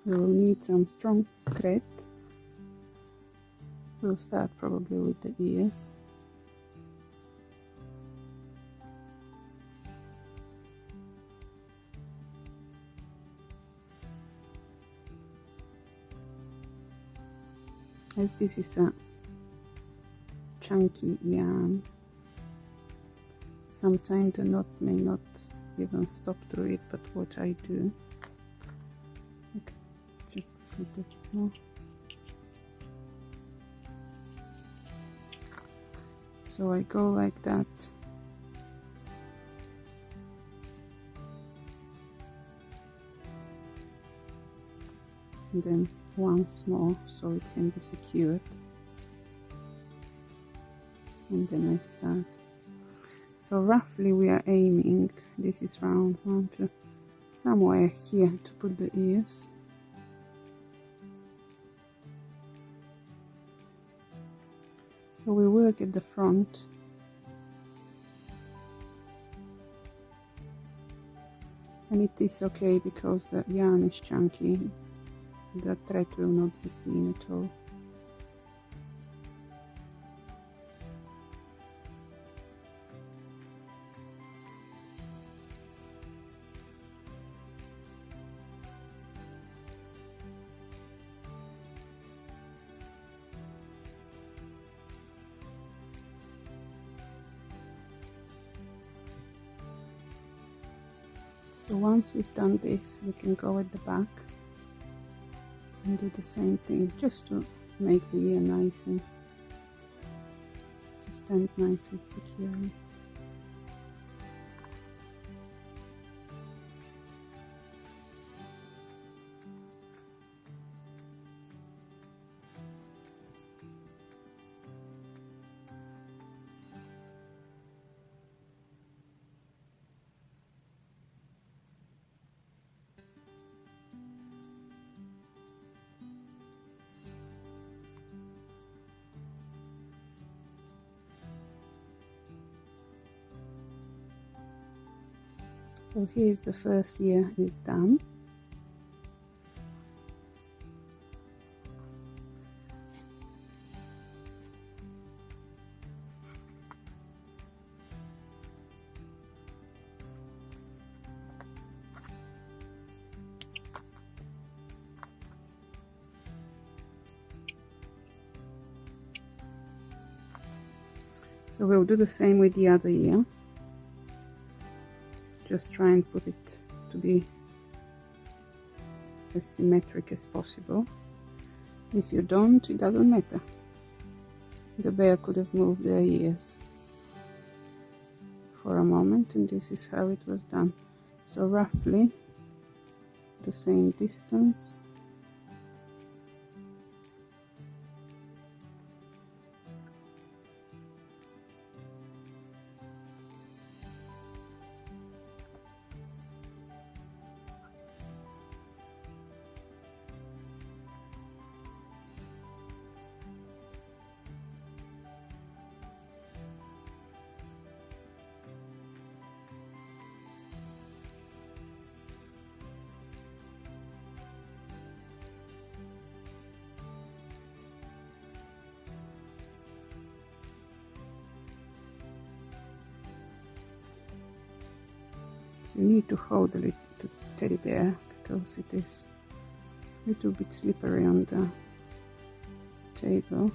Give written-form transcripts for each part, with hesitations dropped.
We will need some strong thread. We'll start probably with the ears. As this is a chunky yarn, sometimes the knot may not even stop through it, but what I do, okay, just this little bit more. So I go like that. And then once more so it can be secured. And then I start. So roughly we are aiming, this is round 1, 2, somewhere here to put the ears. So we work at the front. And it is okay because the yarn is chunky, the thread will not be seen at all. So once we've done this, we can go at the back and do the same thing, just to make the ear nice and to stand nicely securely. So here's the first ear is done. So we'll do the same with the other ear. Just try and put it to be as symmetric as possible. If you don't, it doesn't matter. The bear could have moved their ears for a moment, and this is how it was done. So roughly the same distance. So you need to hold the little teddy bear because it is a little bit slippery on the table.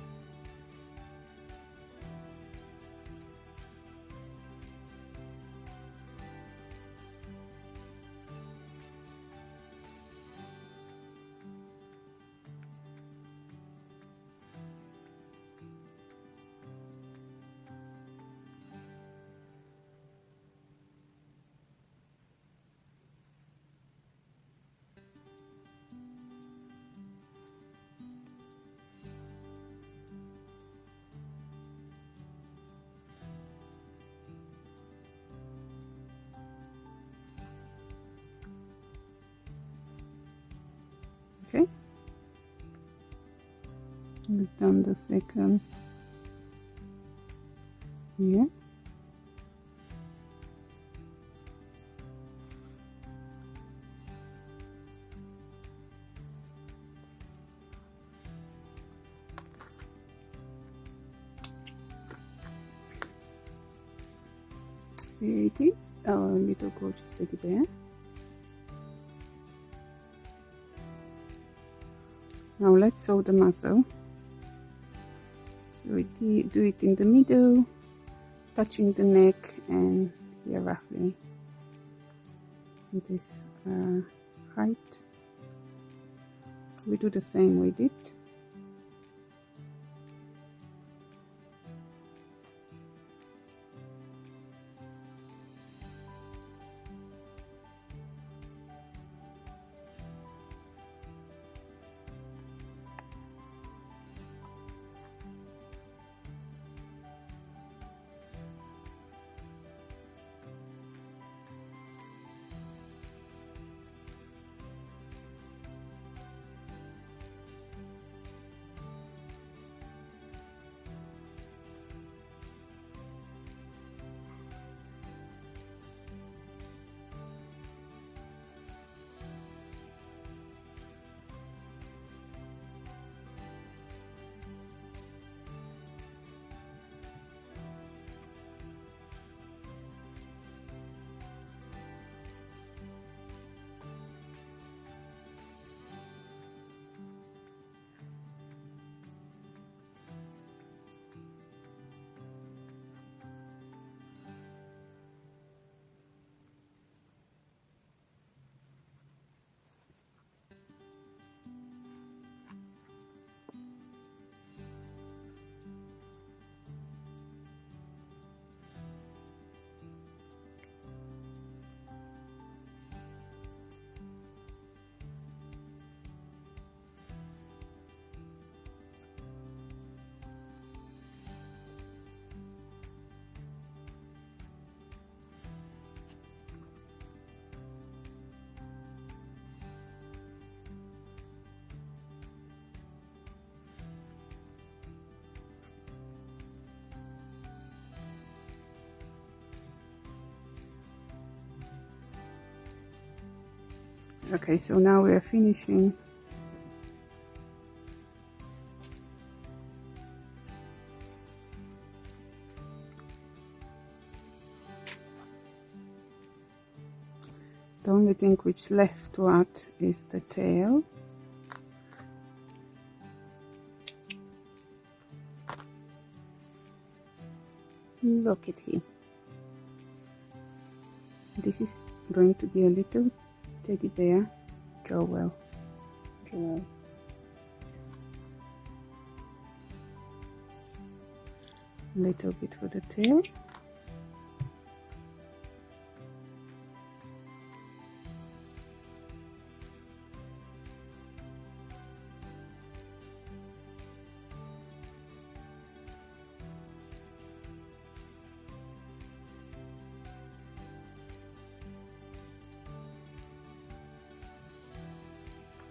Okay, we've done the second here. Here it is, our little gorgeous teddy bear. Now let's sew the muzzle. So we do it in the middle, touching the neck, and here roughly this height. We do the same with it. Okay, so now we are finishing. The only thing which left to add is the tail. Look at him. This is going to be a little teddy bear, Joel. Little bit for the tail.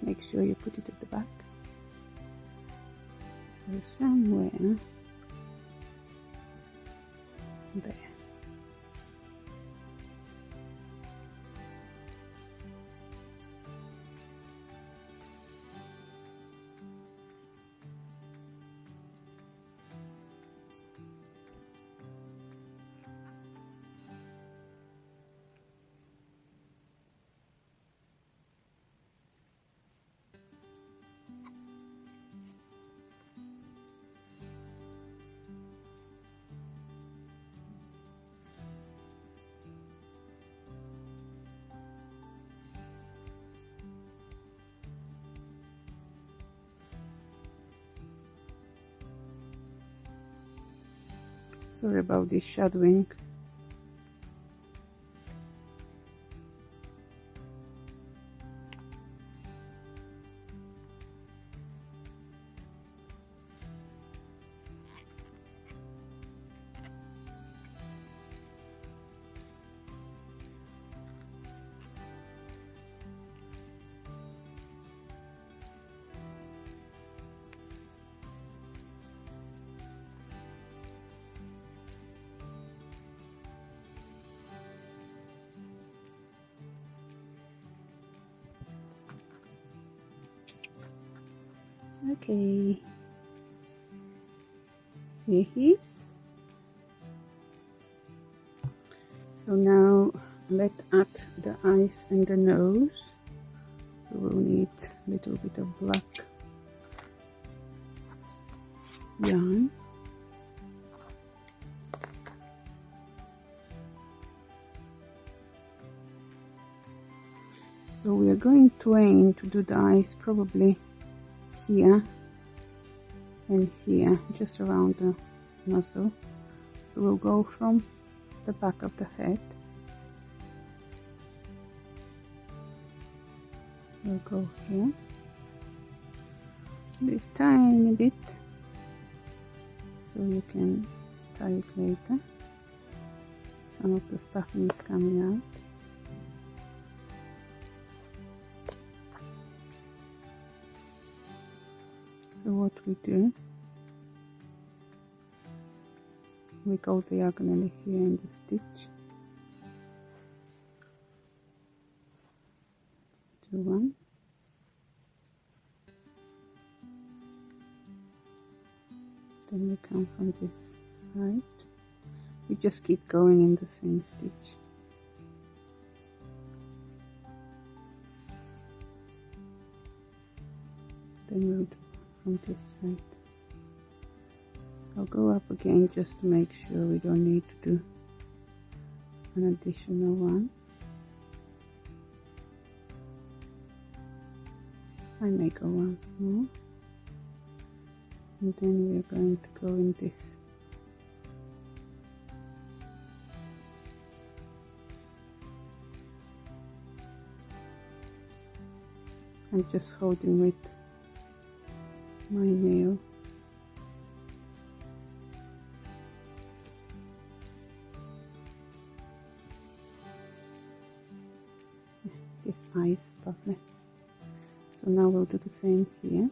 Make sure you put it at the back. So somewhere there. Sorry about this shadowing. Okay, here he is. So now let's add the eyes and the nose. We will need a little bit of black yarn. So we are going to aim to do the eyes probably here and here, just around the muzzle. So we'll go from the back of the head. We'll go here, a tiny bit, so you can tie it later. Some of the stuffing is coming out. So what we do, we go diagonally here in the stitch, do one, then we come from this side, we just keep going in the same stitch. Then we'll do from this side. I'll go up again just to make sure we don't need to do an additional one. I may go once more, and then we are going to go in this. I'm just holding with my nail. This eye is lovely. So now we'll do the same here.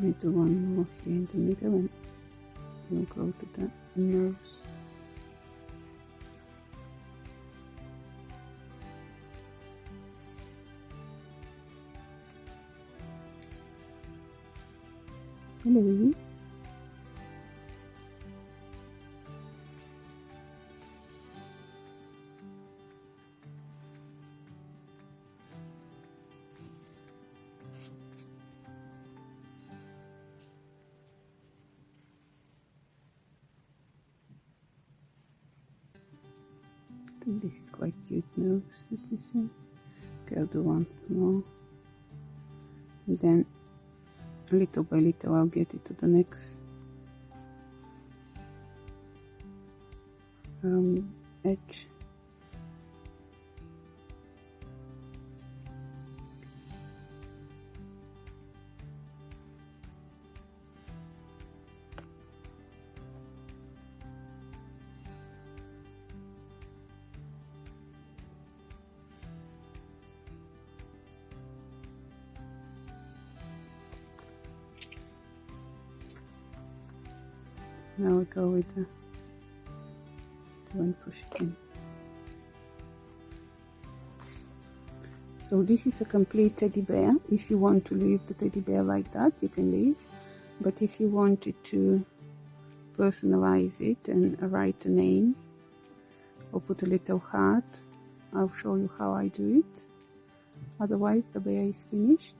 We do one more here in the middle and we'll go to the nose. Hello. This is quite cute nose, let me see. Okay, I'll do one more, and then little by little I'll get it to the next edge. Now we go with the and push it in. So this is a complete teddy bear. If you want to leave the teddy bear like that, you can leave. But if you wanted to personalize it and write a name or put a little heart, I'll show you how I do it. Otherwise, the bear is finished.